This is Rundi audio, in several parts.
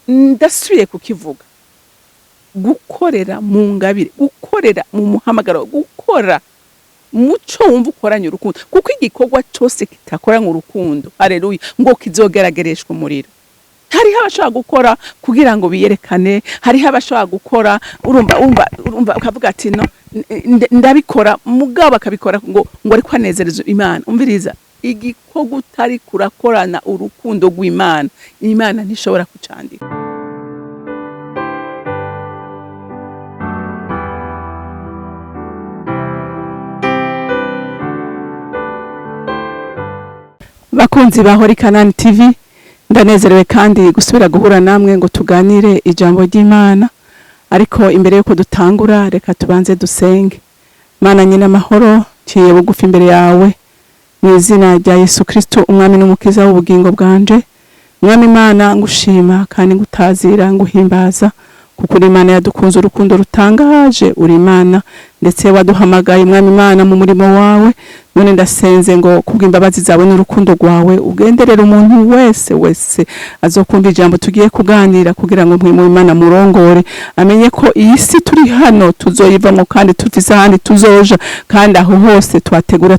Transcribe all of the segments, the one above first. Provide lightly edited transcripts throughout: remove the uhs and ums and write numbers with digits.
ndasubiye kukivuga, gukorera mu ngabire, gukorera mu muhamagaro, gukora muco wumva ukoranye urukundo, kuko igikorwa cyose kitakoranye urukundo, haleluya, ngo kizogeragereshwa umuriro. Hariho abashobora gukora kugira ngo biyerekane, hariho abashobora gukora urumva ukavuga ati no ndabikora, mugabo akabikora ngo ariko anezereza Imana. Umviriza, igikorwa utari kurakorana urukundo rw'Imana, Imana ntishobora kucandika. Bakunzi bahori CANAAN TV, ndanezerewe kandi gusubira guhura namwe ngo tuganire ijambo ry'Imana. Ariko imbere yuko dutangura, reka tubanze dusenge. Mana nyina amahoro, ciye bugufi imbere yawe mu izina rya Yesu Kristo, umwami n'umukiza w'ubugingo bwanje. Mwami Imana, ngushima kandi ngutazira, nguhimbaza, kuko uri Imana yadukunze urukundo rutangaje. Uri Imana ndetse waduhamagaye Mwami Imana mu murimo wawe. None ndasenze ngo kubw'imbabazi zawe n'urukundo rwawe ugenderera umuntu wese azokumva ijambo tugiye kuganira, kugira ngo mwimo Imana murongore, amenye ko iyi si turi hano tuzoyivamo kandi tufise ahandi tuzoja, kandi aho hose twategura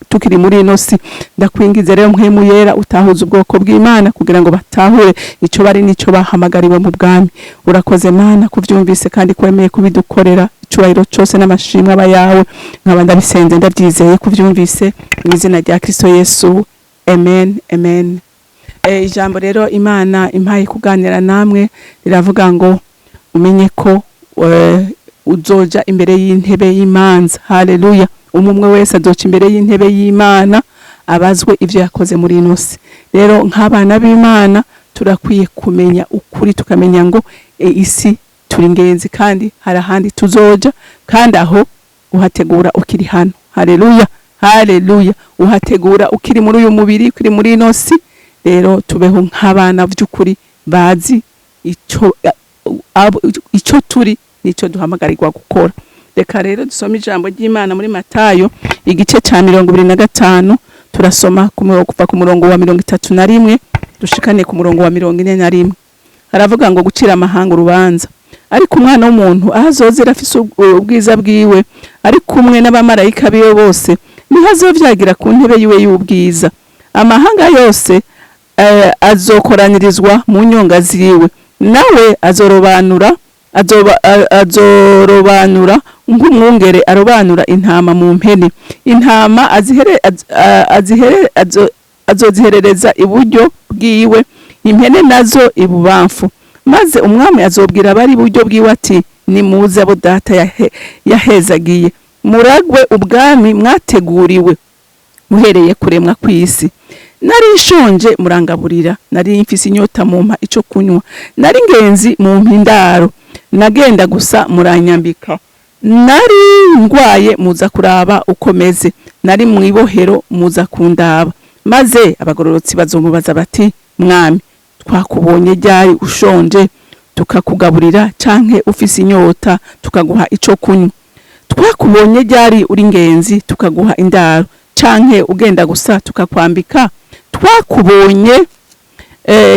tukiri muri ino si. Ndakwingize rero mpwemu yera utahuza ubwoko bw'Imana, kugira ngo batahure ico bari nico bahamagariwe mu bwami. Urakoze Mana kuvyumvise kandi kwemeye kubidukorera. Icubahiro cyose n'amashimwe aba yawe, nkaba ndabisenze ndabyizeye kuvyumvise mu izina rya Kristo Yesu, amen amen. Ijambo rero Imana impaye kuganira namwe riravuga ngo umenye ko uzoja imbere y'intebe y'imanza. Haleluya. Umwe wese azoca imbere y'intebe y'Imana abazwe ivyo yakoze muri ino si. Rero nk'abana b'Imana turakwiye kumenya ukuri, tukamenya ngo isi turi ingenzi kandi hari ahandi tuzoja, kandi aho uhategura ukiri hano. Haleluya, haleluya. Uhategura ukiri muri uyu mubiri, ukiri muri ino si. Rero tubeho nk'abana by'ukuri bazi ico turi nico duhamagarirwa gukora. Reka rero dusome ijambo ry'Imana muri Matayo igice ca 25, turasoma kuva ku murongo wa 31 dushikane ku murongo wa 41. Haravuga ngo gucira amahanga urubanza. Ariko umwana w'umuntu ahazozera afise ubwiza bwiwe, ari kumwe n'abamarayika biwe bose, niho azovyagira ku ntebe yiwe y'ubwiza. Amahanga yose azokoranirizwa mu nyonga ziwe, nawe azorobanura nk'umwungere arobanura intama mu mpene. Intama azoziherereza iburyo bwiwe, impene nazo ibubamfu. Maze umwami azobwira abari iburyo bwiwe ati, nimuze abo data yahezagiye, muragwe ubwami mwateguriwe muhereye kuremwa kw'isi. Nari nshonje murangaburira, nari mfise inyota mumpa ico kunywa, nari ngenzi mumpa indaro, nagenda gusa muranyambika, nari ngwaye muza kuraba uko meze, nari mwibohero muza kundaba. Maze abagororotsi bazomubaza bati, mwami, twakubonye ryari ushonje tukakugaburira, canke ufise inyota tukaguha ico kunywa? Twakubonye ryari uri ngenzi tukaguha indaro, canke ugenda gusa tukakwambika? Twakubonye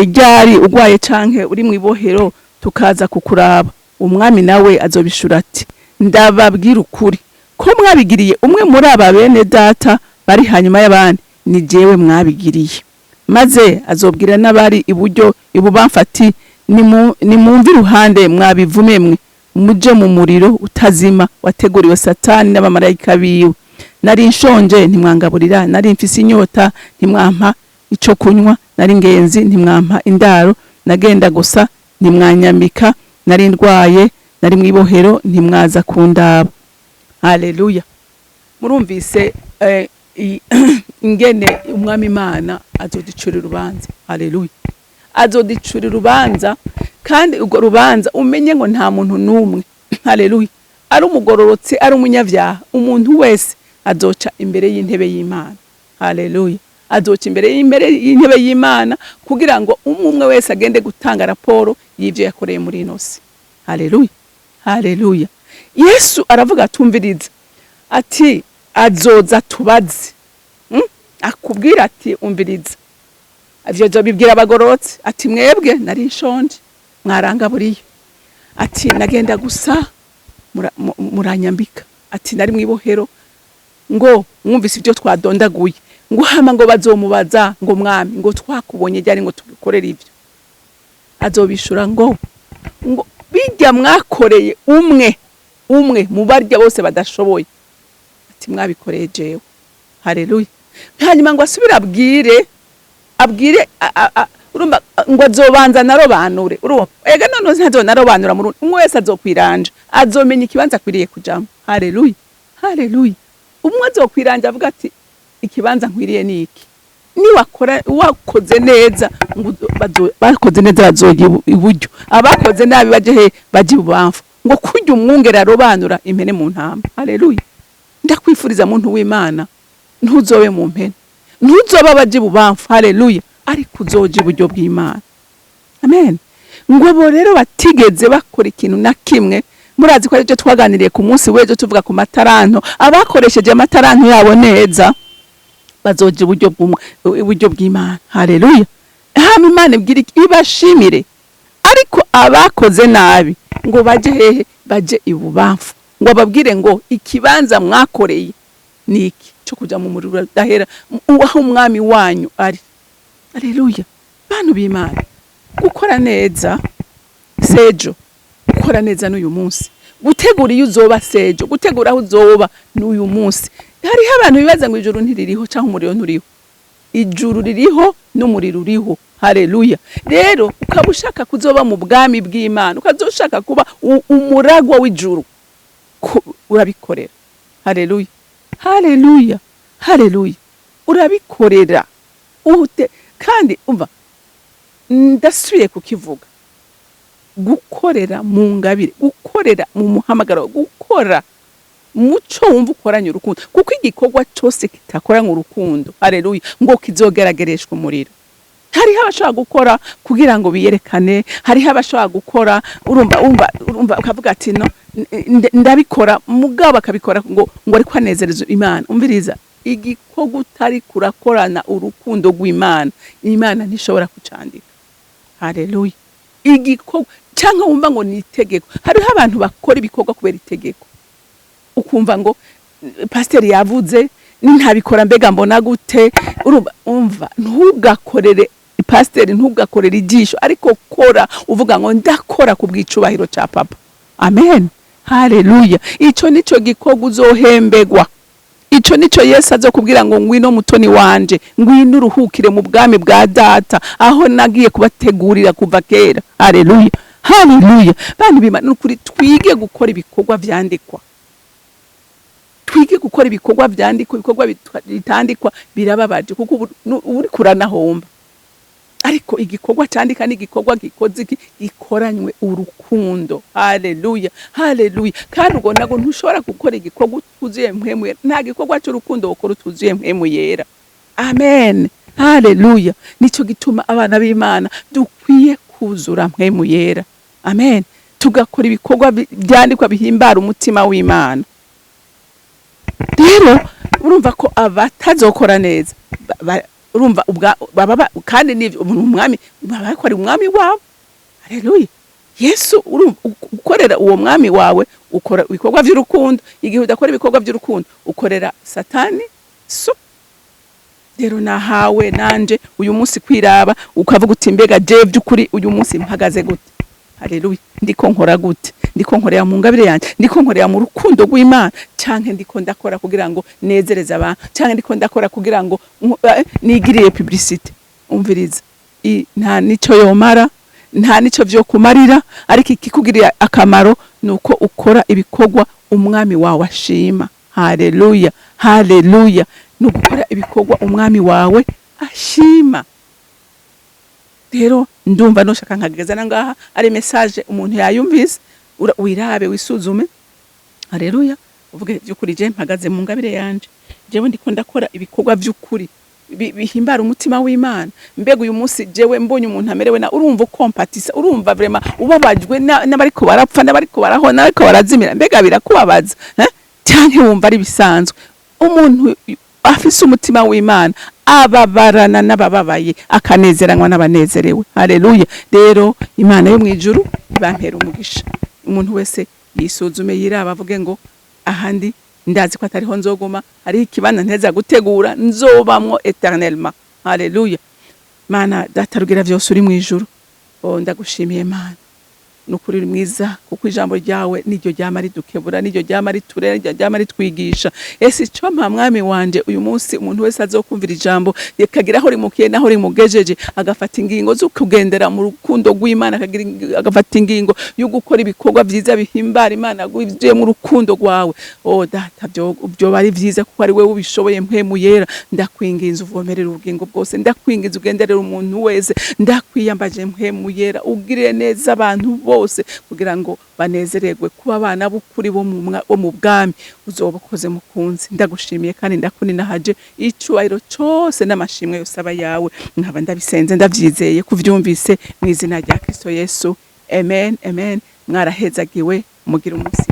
ryari ugwaye canke uri mwibohero tukaza kukuraba? Umwami nawe azobishura ati, ndababwira ukuri ko mwabigiriye umwe muri aba bene data bari hanyuma y'abandi, ni jewe mwabigiriye. Maze azobwira n'abari iburyo ibubamfu ati, nimumve iruhande mwabivumemwe, muje mu muriro utazima wateguriwe Satani n'abamarayika biwe. Nari nshonje ntimwangaburira, nari mfise inyota ntimwampa ico kunywa, nari ngenzi ntimwampa indaro, nagenda gusa ntimwanyambika, nari ndwaye, nari mwibohero ntimwaza kundaba. Haleluya. Murumvise ingene umwami Imana azodicurira urubanza. Haleluya. Azodicurira urubanza, kandi urwo rubanza umenye ngo nta muntu numwe, haleluya, ari umugororotsi ari umunyavyaha, umuntu wese azoca imbere y'intebe y'Imana. Haleluya. Azoca imbere y'intebe y'Imana kugira ngo umwe wese agende gutanga raporo y'ivyo yakoreye muri ino si. Haleluya, haleluya. Yesu aravuga atumviriza ati, azoza tubaze. Akubwira ati, umviriza. Avyo bibwira abagororotsi ati, mwebwe nari nshonje mwaranga buriyo ati nagenda gusa muranyambika ati nari mwibohero ngo mwumvise ibyo twadondaguye ngo hama ngo bazomubaza ngo mwami ngo twakubonye ryari ngo tubikorera ibyo azobishura ngo bijya mwakoreye umwe mu barya bose badashoboye ati mwabikoreye jewe. Haleluya. Hanyuma ngo asubira abwire urumva ngo azobanza narobanure ega none ntazonarobanura mu umwe wese azokwiranja azomenya ikibanza akwiriye kujamo. Haleluya. Haleluya. Umwe azokwiranja avuga ati ikibanza nkwiriye niki ni wakoze neza ngo bakoze neza bazogira iburyo abakoze nabi baje he baje ibubamfu ngo kurya umwungera arobanura impene mu ntama. Haleluya. Ndakwifuriza muntu w'Imana ntuzobe mu mpene ntuzoba baje ibubamfu. Haleluya. ariko uzoje iburyo bw'Imana. Amen. Ngo bo rero batigeze bakora ikintu na kimwe. Murazi ko aricyo twaganiriye ku munsi w'ejo tuvuga ku mataranto abakoresheje amataranto yabo neza bazoje iburyo bw'Imana. Haleluya. Hama Imana ibwira ibashimire, ariko abakoze nabi ngo baje hehe baje ibubamfu ngo babwire ngo ikibanza mwakoreye niki cyo kuja mu muriro dahera aho umwami wanyu ari. Haleluya. Bantu b'Imana, gukora neza sejo, gukora neza n'uyu munsi, gutegura iyo uzoba sejo, gutegura aho uzoba n'uyu munsi. Hariho abantu bibaza ngo ijuru ntiririho cyangwa umuriro nturiho. Ijuru ririho n'umuriro uriho. Haleluya. Rero ukaba ushaka kuzoba mu bwami bw'Imana, ukazoshaka kuba umuragwa w'ijuru, urabikorera. Haleluya. Haleluya. Haleluya. Urabikorera. Kandi umva ndasubiye kukivuga, gukorera mu ngabire, gukorera mu muhamagaro, gukora muco wumva ukoranye urukundo, kuko igikorwa cyose kitakoranye urukundo, haleluya, ngo kizogeragereshwa umuriro. Hariho abashobora gukora kugira ngo biyerekane, hariho abashobora gukora urumva ukavuga ati no ndabikora mugabo akabikora ngo ariko anezereza Imana. Umviriza, igikorwa utari kurakorana urukundo rw'Imana, Imana ntishobora kucandika. Haleluya. Igikorwa cyangwa wumva ngo ni itegeko. Hariho abantu bakora ibikorwa kubera itegeko, ukumva ngo pasiteri yavuze ntabikora mbega mbona gute. Umva ntugakorere pasiteri, ntugakorere ijisho, ariko kora uvuga ngo ndakora ku bw'icubahiro cya papa. Amen. Haleluya. Ico nico gikorwa uzohembegwa. Ico nico Yesu azokubwira ngo ngwino mutoni wanje, ngwino uruhukire mu bwami bwa data aho nagiye kubategurira kuva kera. Haleluya. Haleluya. Bantu b'Imana, nukuri twige gukora ibikorwa vyandikwa. Twige gukora ibikorwa vyandikwa, ibikorwa bitandikwa birababaje kuko uri kuranahomba. Ariko igikorwa cyandika ni igikorwa gikoze gikoranywe urukundo. Haleluya. Haleluya. Kandi ubwo nago ntushobora gukora igikorwa utuzuye mpemu yera. Nta gikorwa cy'urukundo ukora utuzuye mpemu yera. Amen. Haleluya. Nico gituma abana b'Imana dukwiye kuzura mpemu yera. Amen. Tugakora ibikorwa byandikwa bihimbara umutima w'Imana. Rero urumva ko abatazokora neza urumva baba kandi n'ivyo umwami bakora umwami wabo. Haleluya. Yesu ukorera uwo mwami wawe, ukora ibikorwa by'urukundo. Igihe udakora ibikorwa by'urukundo ukorera Satani. So rero nahawe nanje uyu munsi kwiraba ukavuga uti mbega je by'ukuri uyu munsi mpagaze gute. Haleluya. Ndiko nkora gute? Ndiko nkorera mu ngabire yanje, ndiko nkorera mu rukundo rw'Imana, canke ndiko ndakora kugira ngo nezereza abantu, canke ndiko ndakora kugira ngo nigiriye publicity. Umviriza, nta nico yomara, nta nico vyo kumarira, ariko ikikugiriye akamaro nuko ukora ibikorwa umwami wawe ashima. Haleluya. Haleluya. Nugukora ibikorwa umwami wawe ashima. Rero ndumva no shaka nkagezana ngaha ari message umuntu yayumvise, wirabe wisuzume. Haleluya. Uvuge by'ukuri je mpagaze mu ngabire yanje, jewe ndiko ndakora ibikorwa by'ukuri bihimbara umutima w'Imana. Mbega uyu munsi jewe mbonye umuntu amerewe na urumva kompatisa, urumva vraiment ubabajwe n'abariko barapfa, n'abariko barahona, n'abariko barazimira, mbega birakubabaza cyane wumva ari bisanzwe. Umuntu afise umutima w'Imana ababarana n'abababaye akanezeranwa n'abanezerewe. Haleluya. Rero Imana yo mwijuru ibampera umugisha. Umuntu wese yisuzume yiraba avuge ngo ahandi ndazi ko atariho nzoguma, hari ikibana nteza gutegura nzobamwo eternellement. Haleluya. Mana data rugira vyose uri mwijuru, ndagushimiye Mana, nukuri mwiza, kuko ijambo ryawe niryo ryama ridukebura, niryo ryama riturera, niryo ryama ritwigisha. Ese ico mwami wanje uyu munsi umuntu wese azokumvira ijambo yekagira aho rimukiye naho rimugejeje, agafata ingingo zo kugendera mu rukundo rw'Imana, agafata ingingo yo gukora ibikorwa vyiza bihimbara Imana, gwivuye mu rukundo rwawe. Data byo bari vyiza kuko ari wewe ubishoboye, mpemu yera. Ndakwinginze uvomerera ubugingo bwose, ndakwinginze ugenderera umuntu wese, ndakwiyambaje mpemu yera, ugirire neza abantu bose kugira ngo banezererwe kuba abana b'ukuri bo mu bwami. Uzobakoze mukunzi, ndagushimiye kandi ndakuninahaje icyubahiro cyose n'amashimwe yose aba yawe. Nkaba ndabisenze ndavyizeye kuvyumvise mu izina rya Kristo Yesu. Amen, amen. Mwarahezagiwe, mugira umunsi